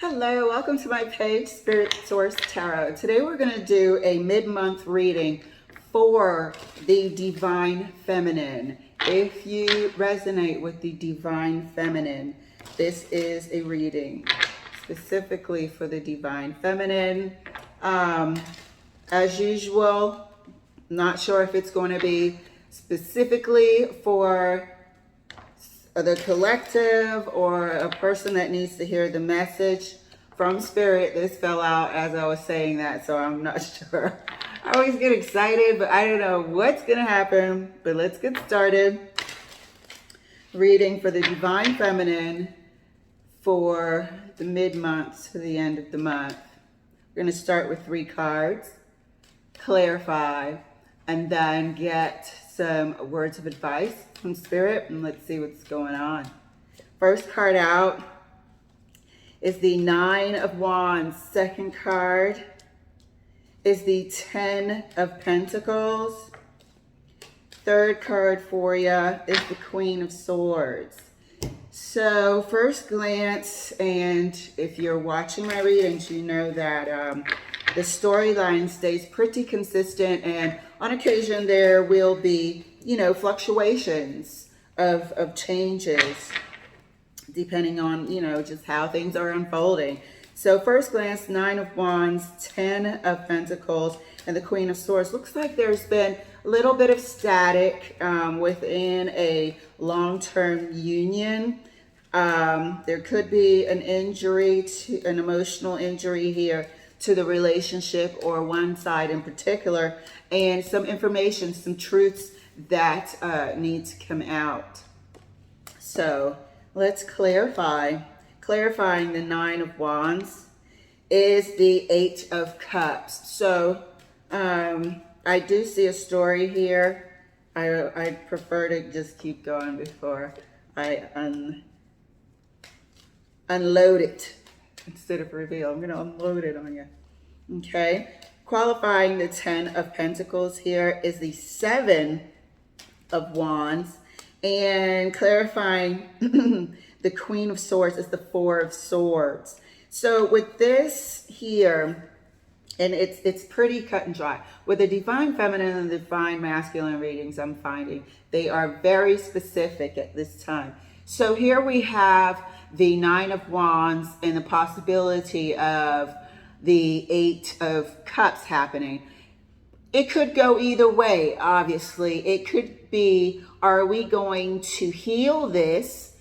Hello, welcome to my page, Spirit Source Tarot. Today we're going to do a mid-month reading for the Divine Feminine. If you resonate with the Divine Feminine, this is a reading specifically for the Divine Feminine. As usual, not sure if it's going to be specifically for the collective or a person that needs to hear the message from Spirit. This fell out as I was saying that, so I'm not sure. I always get excited, but I don't know what's going to happen. But let's get started. Reading for the Divine Feminine for the mid-month to the end of the month. We're going to start with 3 cards, clarify, and then get some words of advice from Spirit, and let's see what's going on. First card out is the 9 of Wands. Second card is the 10 of Pentacles. Third card for you is the Queen of Swords. So first glance, and if you're watching my readings, you know that the storyline stays pretty consistent, and on occasion there will be, fluctuations of changes depending on, just how things are unfolding. So first glance, 9 of Wands, 10 of Pentacles, and the Queen of Swords. Looks like there's been a little bit of static within a long-term union. There could be an injury, an emotional injury here to the relationship or one side in particular, and some information, some truths that need to come out. So let's clarify. Clarifying the 9 of Wands is the 8 of Cups. So I do see a story here. I prefer to just keep going before I unload it instead of reveal. I'm going to unload it on you. Okay. Qualifying the 10 of Pentacles here is the 7 of Wands. And clarifying the Queen of Swords is the 4 of Swords. So with this here, and it's pretty cut and dry. With the Divine Feminine and the Divine Masculine readings, I'm finding they are very specific at this time. So here we have the 9 of Wands and the possibility of the 8 of Cups happening. It could go either way, obviously. It could be, are we going to heal this,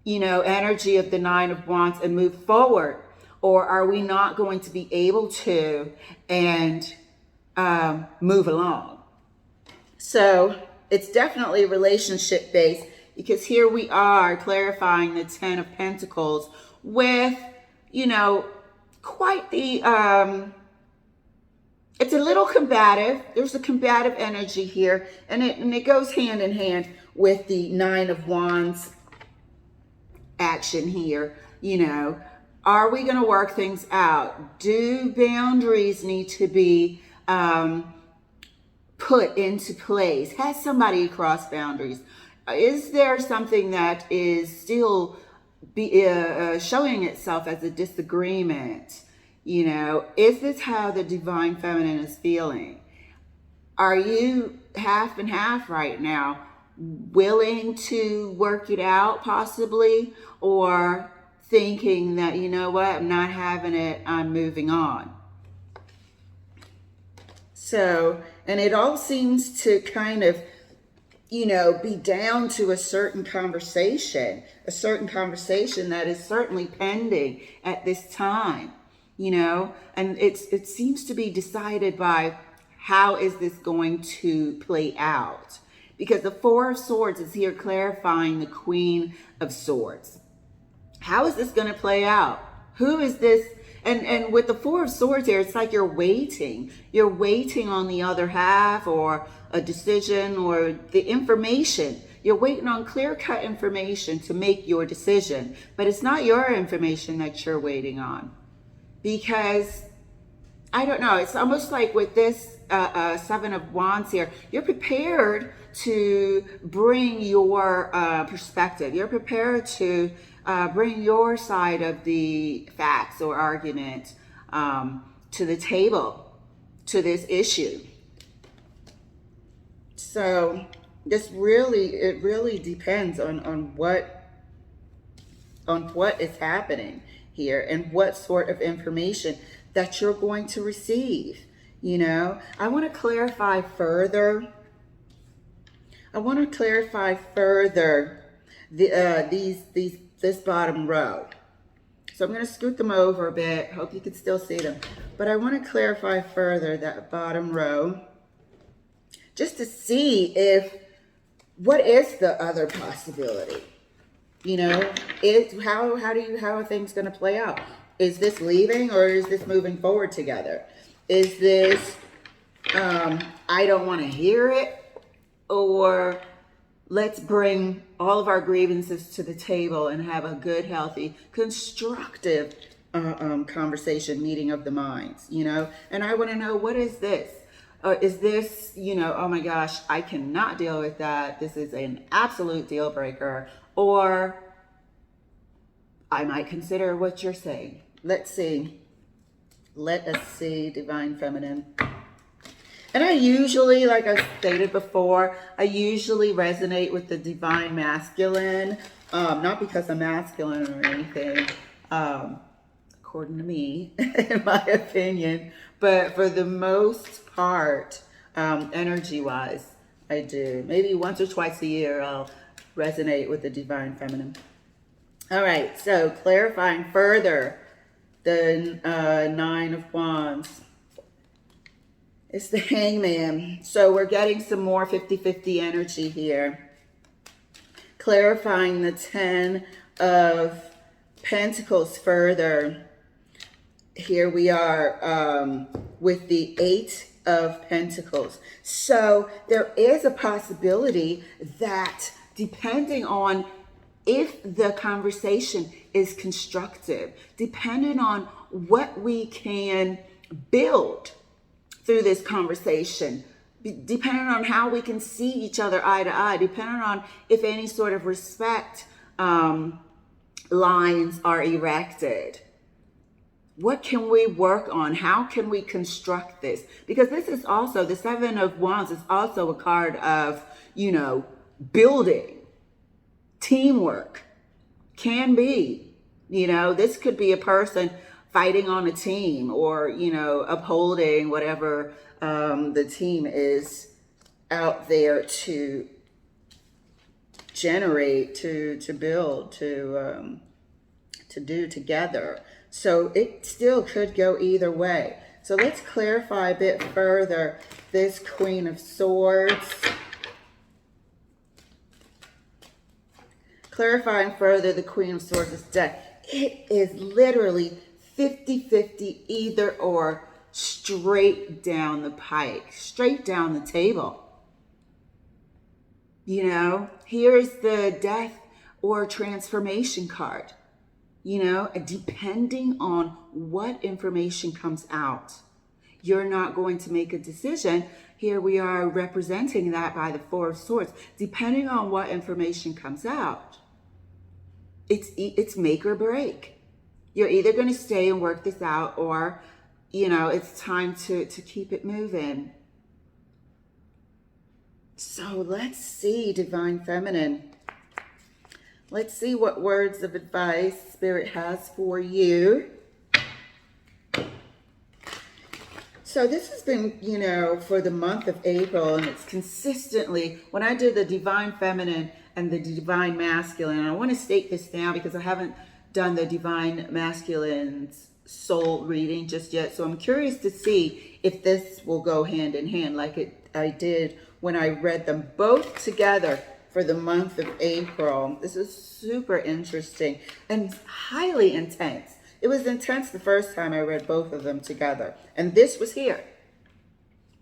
energy of the 9 of Wands and move forward? Or are we not going to be able to and move along? So it's definitely relationship based, because here we are clarifying the 10 of Pentacles with, quite the, it's a little combative. There's a combative energy here, and it goes hand in hand with the 9 of Wands action here. Are we going to work things out? Do boundaries need to be put into place? Has somebody crossed boundaries? Is there something that is still showing itself as a disagreement? Is this how the Divine Feminine is feeling? Are you half and half right now, willing to work it out possibly, or thinking that, I'm not having it, I'm moving on? So, and it all seems to kind of, be down to a certain conversation that is certainly pending at this time. And it seems to be decided by how is this going to play out, because the 4 of Swords is here clarifying the Queen of Swords. How is this going to play out? Who is this? And with the 4 of Swords here, it's like you're waiting on the other half, or a decision, or the information. You're waiting on clear-cut information to make your decision, but it's not your information that you're waiting on. Because, I don't know, it's almost like with this 7 of Wands here, you're prepared to bring your perspective. You're prepared to bring your side of the facts or argument to the table, to this issue. So it really depends on what is happening here and what sort of information that you're going to receive. You know, I want to clarify further. This bottom row. So I'm going to scoot them over a bit. Hope you can still see them. But I want to clarify further that bottom row, just to see what is the other possibility. You know, how are things going to play out? Is this leaving or is this moving forward together? Is this I don't want to hear it, or let's bring all of our grievances to the table and have a good, healthy, constructive conversation, meeting of the minds, you know? And I want to know, what is this? Is this, you know, oh my gosh, I cannot deal with that. This is an absolute deal breaker. Or I might consider what you're saying. Let's see. Let us see, Divine Feminine. And I usually, like I stated before, I usually resonate with the Divine Masculine. Not because I'm masculine or anything, according to me, in my opinion. But for the most part, energy-wise, I do. Maybe once or twice a year, I'll resonate with the Divine Feminine. All right, so clarifying further, the Nine of Wands. It's the Hangman. So we're getting some more 50-50 energy here. Clarifying the Ten of Pentacles further. Here we are with the Eight of Pentacles. So there is a possibility that, depending on if the conversation is constructive, depending on what we can build through this conversation, depending on how we can see each other eye to eye, depending on if any sort of respect lines are erected. What can we work on? How can we construct this? Because this is also, the Seven of Wands is also a card of, you know, building, teamwork. Can be, you know, this could be a person fighting on a team, or, you know, upholding whatever the team is out there to generate, to build, to do together. So it still could go either way. So let's clarify a bit further this Queen of Swords. Clarifying further the Queen of Swords' deck. It is literally 50-50 either or, straight down the pike, straight down the table. You know, here's the Death or Transformation card. You know, depending on what information comes out, you're not going to make a decision. Here we are representing that by the Four of Swords. Depending on what information comes out, it's make or break. You're either going to stay and work this out, or, you know, it's time to keep it moving. So let's see, Divine Feminine. Let's see what words of advice Spirit has for you. So this has been, you know, for the month of April, and it's consistently, when I do the Divine Feminine and the Divine Masculine, and I want to state this now because I haven't done the Divine Masculine's soul reading just yet. So I'm curious to see if this will go hand in hand like I did when I read them both together for the month of April. This is super interesting and highly intense. It was intense the first time I read both of them together. And this was here.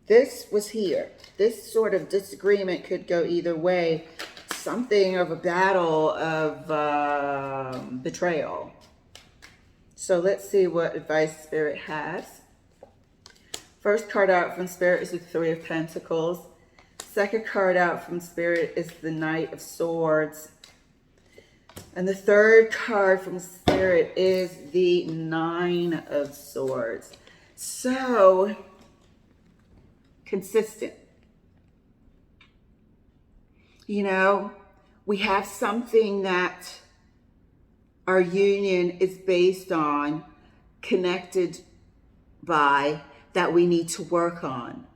This was here. This sort of disagreement could go either way. Something of a battle of betrayal. So let's see what advice Spirit has. First card out from Spirit is the Three of Pentacles. Second card out from Spirit is the Knight of Swords. And the third card from Spirit is the Nine of Swords. So, consistent. You know, we have something that our union is based on, connected by, that we need to work on.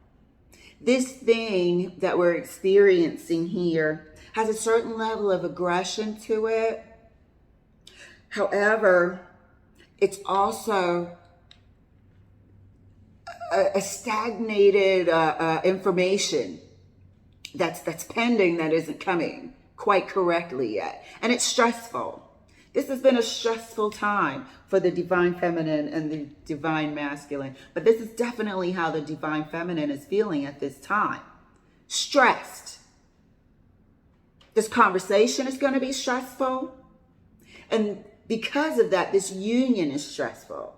This thing that we're experiencing here has a certain level of aggression to it. However, it's also a stagnated information that's pending, that isn't coming quite correctly yet. And it's stressful. This has been a stressful time for the divine feminine and the divine masculine. But this is definitely how the divine feminine is feeling at this time. Stressed. This conversation is going to be stressful. And because of that, this union is stressful.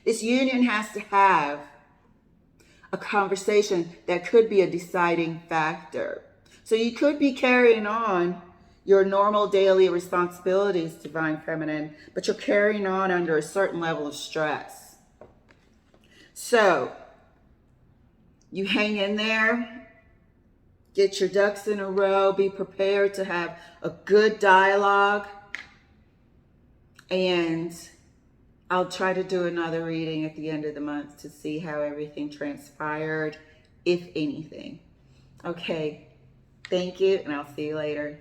This union has to have a conversation that could be a deciding factor. So you could be carrying on your normal daily responsibilities, divine feminine, but you're carrying on under a certain level of stress. So you hang in there, get your ducks in a row, be prepared to have a good dialogue, and I'll try to do another reading at the end of the month to see how everything transpired, if anything. Okay, thank you, and I'll see you later.